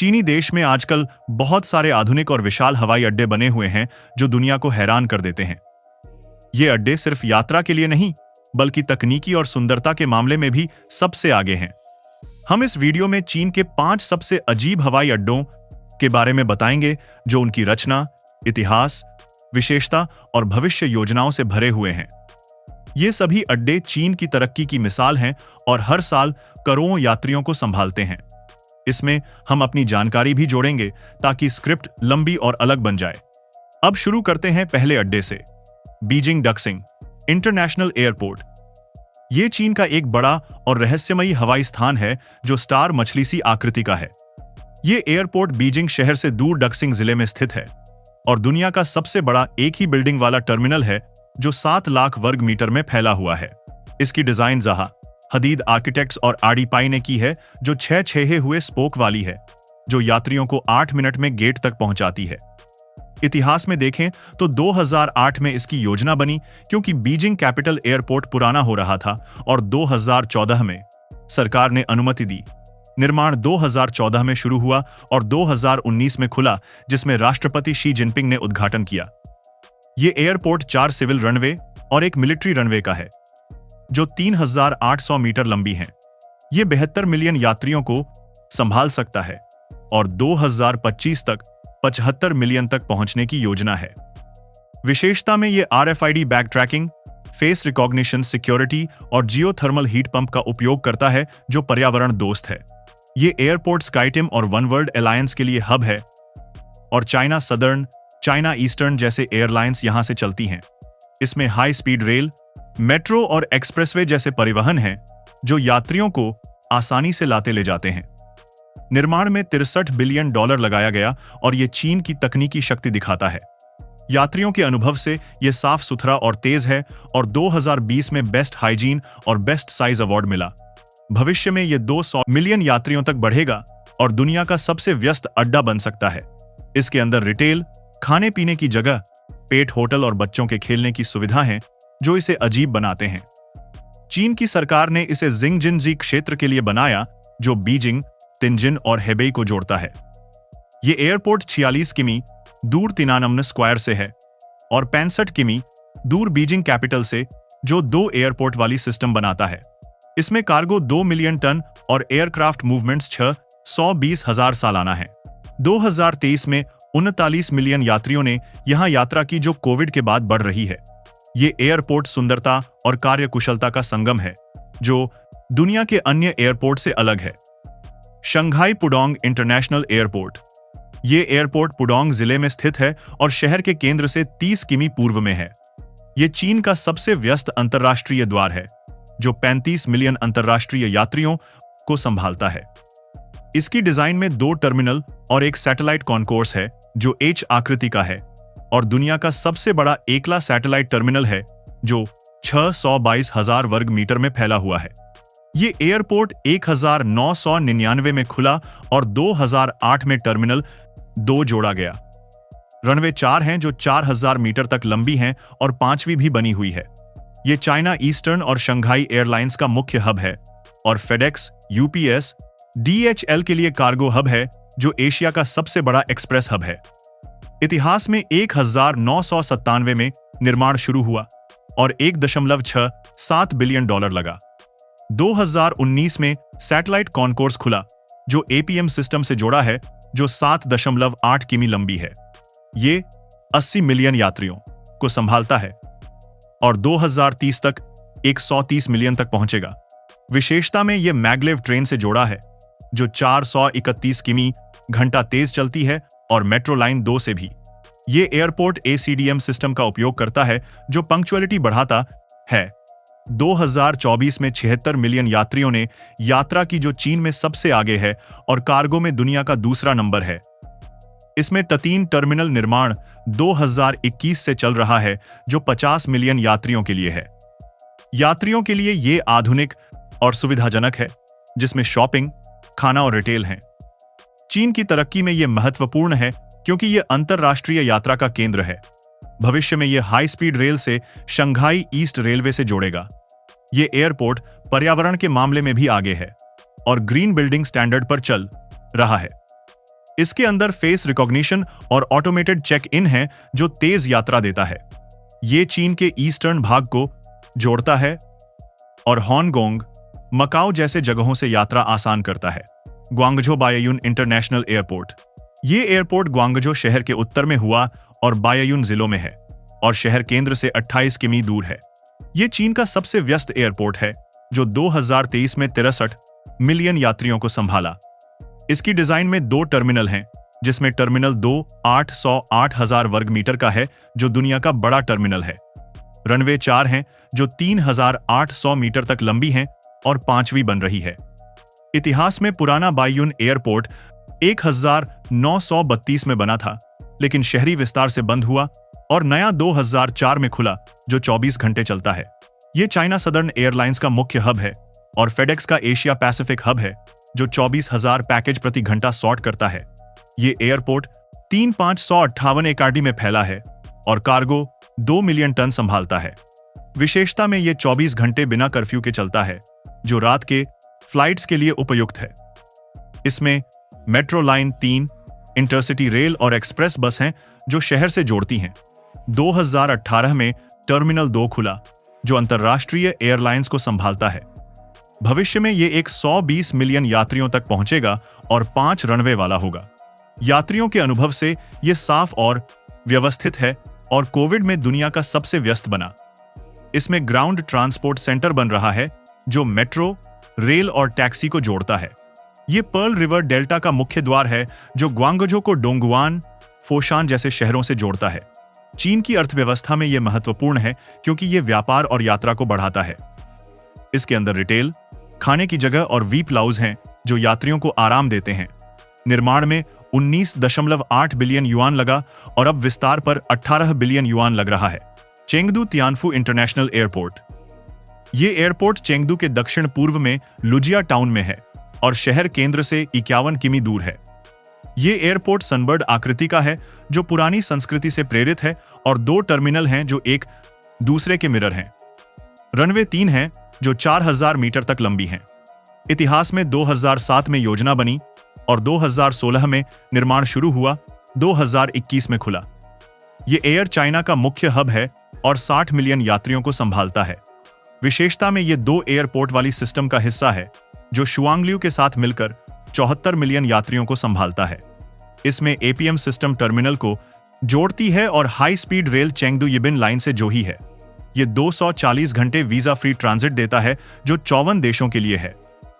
चीनी देश में आजकल बहुत सारे आधुनिक और विशाल हवाई अड्डे बने हुए हैं जो दुनिया को हैरान कर देते हैं। ये अड्डे सिर्फ यात्रा के लिए नहीं, बल्कि तकनीकी और सुंदरता के मामले में भी सबसे आगे हैं। हम इस वीडियो में चीन के 5 सबसे अजीब हवाई अड्डों के बारे में बताएंगे जो उनकी रचना, इतिहास, विशेषता और भविष्य योजनाओं से भरे हुए हैं। ये सभी अड्डे चीन की तरक्की की मिसाल हैं और हर साल करोड़ों यात्रियों को संभालते हैं। इसमें हम अपनी जानकारी भी जोड़ेंगे ताकि स्क्रिप्ट लंबी और अलग बन जाए। अब शुरू करते हैं पहले अड्डे से, बीजिंग डक्सिंग इंटरनेशनल एयरपोर्ट। ये चीन का एक बड़ा और रहस्यमयी हवाई स्थान है जो स्टार मछली सी आकृति का है। ये एयरपोर्ट बीजिंग शहर से दूर डक्सिंग जिले में स्थित है और दुनिया का सबसे बड़ा एक ही बिल्डिंग वाला टर्मिनल है जो 7 लाख वर्ग मीटर में फैला हुआ है। इसकी डिजाइन ज़हा हदीद आर्किटेक्ट्स और आरडीपाई ने की है, जो 6 छेहे हुए स्पोक वाली है, जो यात्रियों को 8 मिनट में गेट तक पहुंचाती है। इतिहास में देखें तो 2008 में इसकी योजना बनी क्योंकि बीजिंग कैपिटल एयरपोर्ट पुराना हो रहा था और 2014 में सरकार ने अनुमति दी। निर्माण 2014 में शुरू हुआ और 2019 में खुला, जिसमें राष्ट्रपति शी जिनपिंग ने उद्घाटन किया। ये एयरपोर्ट 4 सिविल रनवे और एक मिलिट्री रनवे का है, जो 3,800 मीटर लंबी हैं। ये 72 मिलियन यात्रियों को संभाल सकता है और 2025 तक 75 मिलियन तक पहुंचने की योजना है। विशेषता में ये RFID back tracking, face recognition, security और जियोथर्मल हीट पंप का उपयोग करता है, जो पर्यावरण दोस्त है। ये एयरपोर्ट स्काईटिम और वन वर्ल्ड अलायंस के लिए हब है और चाइना सदर्न, चाइना ईस्टर्न जैसे एयरलाइंस यहां से चलती हैं। इसमें हाई स्पीड रेल, मेट्रो और एक्सप्रेसवे जैसे परिवहन हैं जो यात्रियों को आसानी से लाते ले जाते हैं। निर्माण में $63 बिलियन लगाया गया और ये चीन की तकनीकी शक्ति दिखाता है। यात्रियों के अनुभव से ये साफ सुथरा और तेज है और 2020 में बेस्ट हाइजीन और बेस्ट साइज अवार्ड मिला। भविष्य में ये 200 मिलियन यात्रियों तक बढ़ेगा और दुनिया का सबसे व्यस्त अड्डा बन सकता है। इसके अंदर रिटेल, खाने पीने की जगह, पेट होटल और बच्चों के खेलने की सुविधा है जो इसे अजीब बनाते हैं। चीन की सरकार ने इसे जिंगजिनजी क्षेत्र के लिए बनाया, जो बीजिंग, तिनजिन और हेबेई को जोड़ता है। ये एयरपोर्ट 46 किमी दूर तिनानमन स्क्वायर से है और 65 किमी दूर बीजिंग कैपिटल से, जो 2 एयरपोर्ट वाली सिस्टम बनाता है। इसमें कार्गो 2 मिलियन टन और एयरक्राफ्ट मूवमेंट्स 620,000 सालाना है। 2023 में 39 मिलियन यात्रियों ने यहां यात्रा की, जो कोविड के बाद बढ़ रही है। ये एयरपोर्ट सुंदरता और कार्यकुशलता का संगम है, जो दुनिया के अन्य एयरपोर्ट से अलग है। Shanghai Pudong international airport. ये एयरपोर्ट पुडोंग जिले में स्थित है और शहर के केंद्र से 30 किमी पूर्व में है। ये चीन का सबसे व्यस्त अंतर्राष्ट्रीय द्वार है, जो 35 मिलियन अंतर्राष्ट्रीय यात्रियों को संभालता है। इसकी डिजाइन में 2 टर्मिनल और एक सैटेलाइट कॉन्कोर्स है, जो H आकृति का है और दुनिया का सबसे बड़ा एकला सैटेलाइट टर्मिनल है, जो 622,000 वर्ग मीटर में फैला हुआ है। ये एयरपोर्ट 1999 में खुला और 2008 में टर्मिनल 2 जोड़ा गया। रनवे 4 हैं जो 4,000 मीटर तक लंबी हैं और 5वीं भी बनी हुई है। ये चाइना ईस्टर्न और शंघाई एयरलाइंस का मुख्य हब है और फेडेक्स, UPS, DHL के लिए कार्गो हब है, जो एशिया का सबसे बड़ा एक्सप्रेस हब है। इतिहास में 1997 में निर्माण शुरू हुआ और $1.67 बिलियन लगा। 2019 में सैटेलाइट कॉन्कोर्स खुला, जो APM सिस्टम से जोड़ा है, जो 7.8 किमी लंबी है। ये 80 मिलियन यात्रियों को संभालता है और 2030 तक 130 मिलियन तक पहुंचेगा। विशेषता में ये मैगलेव ट्रेन से जोड़ा है, जो 431 किमी घंटा तेज चलती है और मेट्रो लाइन 2 से भी। ये एयरपोर्ट ACDM सिस्टम का उपयोग करता है, जो पंक्चुअलिटी बढ़ाता है। 2024 में 76 मिलियन यात्रियों ने यात्रा की, जो चीन में सबसे आगे है और कार्गो में दुनिया का दूसरा नंबर है। इसमें 3 टर्मिनल निर्माण 2021 से चल रहा है, जो 50 मिलियन यात्रियों के लिए है। यात्रियों के लिए ये आधुनिक और सुविधाजनक है, जिसमें शॉपिंग, खाना और रिटेल हैं। चीन की तरक्की में यह महत्वपूर्ण है क्योंकि यह अंतरराष्ट्रीय यात्रा का केंद्र है। भविष्य में यह हाई स्पीड रेल से शंघाई ईस्ट रेलवे से जोड़ेगा। ये एयरपोर्ट पर्यावरण के मामले में भी आगे है और ग्रीन बिल्डिंग स्टैंडर्ड पर चल रहा है। इसके अंदर फेस रिकॉग्निशन और ऑटोमेटेड चेक इन है जो तेज यात्रा देता है। ये चीन के ईस्टर्न भाग को जोड़ता है और हांगकांग, मकाओ जैसे जगहों से यात्रा आसान करता है। Guangzhou Baiyun international airport. ये एयरपोर्ट ग्वांगझो शहर के उत्तर में हुआ और बाययुन जिलों में है और शहर केंद्र से 28 किमी दूर है। ये चीन का सबसे व्यस्त एयरपोर्ट है जो 2023 में 63 मिलियन यात्रियों को संभाला। इसकी डिजाइन में 2 टर्मिनल हैं, जिसमें टर्मिनल 2 808,000 वर्ग मीटर का है जो दुनिया का बड़ा टर्मिनल है। रनवे 4 हैं जो 3,800 मीटर तक लंबी हैं और 5वीं बन रही है। इतिहास में पुराना बाययुन एयरपोर्ट 1932 में बना था, लेकिन शहरी विस्तार से बंद हुआ और नया 2004 में खुला जो 24 घंटे चलता है। ये चाइना सदर्न एयरलाइंस का मुख्य हब है और फेडेक्स का एशिया पैसिफिक हब है जो 24,000 पैकेज प्रति घंटा सॉर्ट करता है। ये एयरपोर्ट 3,558 एकड़ में फैला है और कार्गो 2 मिलियन टन संभालता है। विशेषता में ये 24 घंटे बिना कर्फ्यू के चलता है, जो रात के फ्लाइट्स के लिए उपयुक्त है। इसमें मेट्रो लाइन 3, इंटरसिटी रेल और एक्सप्रेस बस हैं जो शहर से जोड़ती हैं। 2018 में टर्मिनल 2 खुला जो अंतर्राष्ट्रीय एयरलाइंस को संभालता है। भविष्य में ये 120 मिलियन यात्रियों तक पहुंचेगा और 5 रनवे वाला होगा। यात्रियों के अनुभव से ये साफ और व्यवस्थित है और कोविड में दुनिया का सबसे व्यस्त बना। इसमें ग्राउंड ट्रांसपोर्ट सेंटर बन रहा है जो मेट्रो, रेल और टैक्सी को जोड़ता है। ये पर्ल रिवर डेल्टा का मुख्य द्वार है जो ग्वांगझो को डोंगुआन, फोशान जैसे शहरों से जोड़ता है। चीन की अर्थव्यवस्था में यह महत्वपूर्ण है क्योंकि यह व्यापार और यात्रा को बढ़ाता है। इसके अंदर रिटेल, खाने की जगह और वीप लाउज हैं जो यात्रियों को आराम देते हैं। निर्माण में 19.8 बिलियन युआन लगा और अब विस्तार पर 18 बिलियन युआन लग रहा है। Chengdu Tianfu international airport. ये एयरपोर्ट चेंगदू के दक्षिण पूर्व में लुजिया टाउन में है और शहर केंद्र से 51 किमी दूर है। ये एयरपोर्ट सनबर्ड आकृति का है जो पुरानी संस्कृति से प्रेरित है और 2 टर्मिनल हैं जो एक दूसरे के मिरर हैं। रनवे 3 हैं जो 4,000 मीटर तक लंबी हैं। इतिहास में 2007 में योजना बनी और 2016 में निर्माण शुरू हुआ, 2021 में खुला। ये एयर चाइना का मुख्य हब है और 60 मिलियन यात्रियों को संभालता है। विशेषता में ये 2 एयरपोर्ट वाली सिस्टम का हिस्सा है जो शुआंगलियू के साथ मिलकर 74 मिलियन यात्रियों को संभालता है। इसमें एपीएम सिस्टम टर्मिनल को जोड़ती है और high speed rail Chengdu Yibin line से जोही है। ये 240 घंटे वीजा फ्री ट्रांजिट देता है जो 54 देशों के लिए है।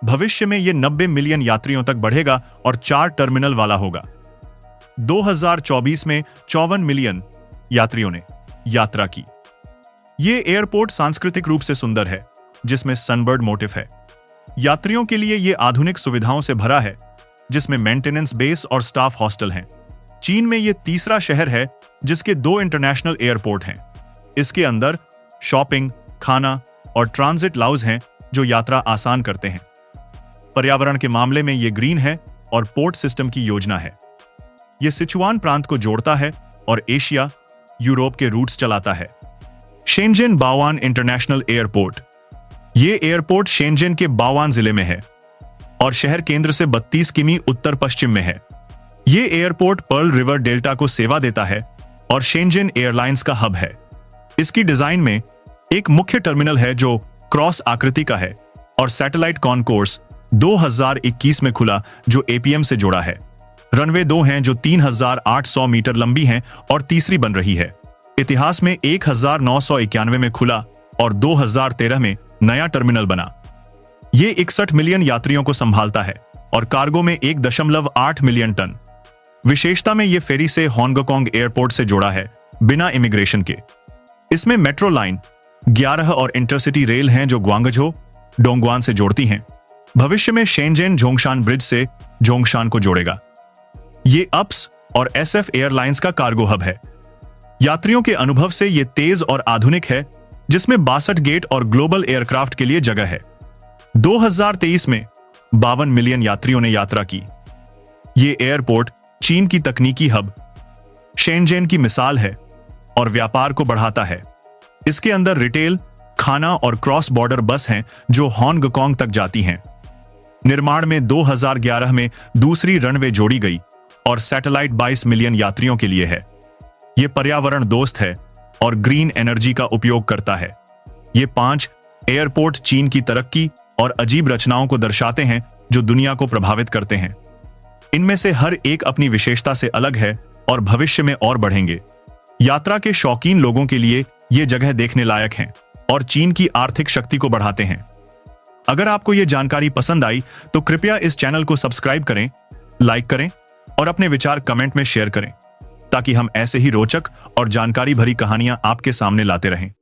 भविष्य में ये 90 मिलियन यात्रियों तक बढ़ेगा और 4 टर्मिनल वाला होगा। 2024 में 54 मिलियन यात्रियों ने यात्रा की। ये एयरपोर्ट सांस्कृतिक रूप से सुंदर है जिसमें सनबर्ड मोटिफ है। यात्रियों के लिए ये आधुनिक सुविधाओं से भरा है जिसमें मेंटेनेंस बेस और स्टाफ हॉस्टल हैं। चीन में ये तीसरा शहर है जिसके 2 इंटरनेशनल एयरपोर्ट हैं। इसके अंदर शॉपिंग, खाना और ट्रांजिट लाउज हैं जो यात्रा आसान करते हैं। पर्यावरण के मामले में ये ग्रीन है और पोर्ट सिस्टम की योजना है। ये सिचुआन प्रांत को जोड़ता है और एशिया, यूरोप के रूट्स चलाता है। Shenzhen Bao'an international airport. ये एयरपोर्ट शेनजेन के बाओआन जिले में है और शहर केंद्र से 32 किमी उत्तर पश्चिम में है। ये एयरपोर्ट पर्ल रिवर डेल्टा को सेवा देता है और शेनजेन एयरलाइंस का हब है। इसकी डिजाइन में एक मुख्य टर्मिनल है जो क्रॉस आकृति का है और सैटेलाइट कॉनकोर्स 2021 में खुला जो एपीएम से जुड़ा है। रनवे 2 हैं जो 3,800 मीटर लंबी हैं और तीसरी बन रही है। इतिहास में 1991 में खुला और 2013 में नया टर्मिनल बना। ये 61 मिलियन यात्रियों को संभालता है और कार्गो में 1.8 मिलियन टन। विशेषता में ये फेरी से हांगकांग एयरपोर्ट से जोड़ा है बिना इमिग्रेशन के। इसमें मेट्रो लाइन 11 और इंटरसिटी रेल हैं जो ग्वांगझो, डोंगुआन से जोड़ती हैं। भविष्य में शेनजेन जोंगशान ब्रिज से जोंगशान को जोड़ेगा। ये अप्स और एसएफ एयरलाइंस का कार्गो हब है। यात्रियों के अनुभव से ये तेज और आधुनिक है जिसमें 62 गेट और ग्लोबल एयरक्राफ्ट के लिए जगह है। 2023 में 52 मिलियन यात्रियों ने यात्रा की। ये एयरपोर्ट चीन की तकनीकी हब शेनजेन की मिसाल है और व्यापार को बढ़ाता है। इसके अंदर रिटेल, खाना और क्रॉस बॉर्डर बस हैं जो हांगकांग तक जाती हैं। निर्माण में 2011 में दूसरी रनवे जोड़ी गई और सैटेलाइट 22 मिलियन यात्रियों के लिए है। ये पर्यावरण दोस्त है और ग्रीन एनर्जी का उपयोग करता है। ये 5 एयरपोर्ट चीन की तरक्की और अजीब रचनाओं को दर्शाते हैं जो दुनिया को प्रभावित करते हैं। इनमें से हर एक अपनी विशेषता से अलग है और भविष्य में और बढ़ेंगे। यात्रा के शौकीन लोगों के लिए ये जगह देखने लायक हैं और चीन की आर्थिक शक्ति को बढ़ाते हैं। अगर आपको ये जानकारी पसंद आई तो कृपया इस चैनल को सब्सक्राइब करें, लाइक करें और अपने विचार कमेंट में शेयर करें ताकि हम ऐसे ही रोचक और जानकारी भरी कहानियां आपके सामने लाते रहें।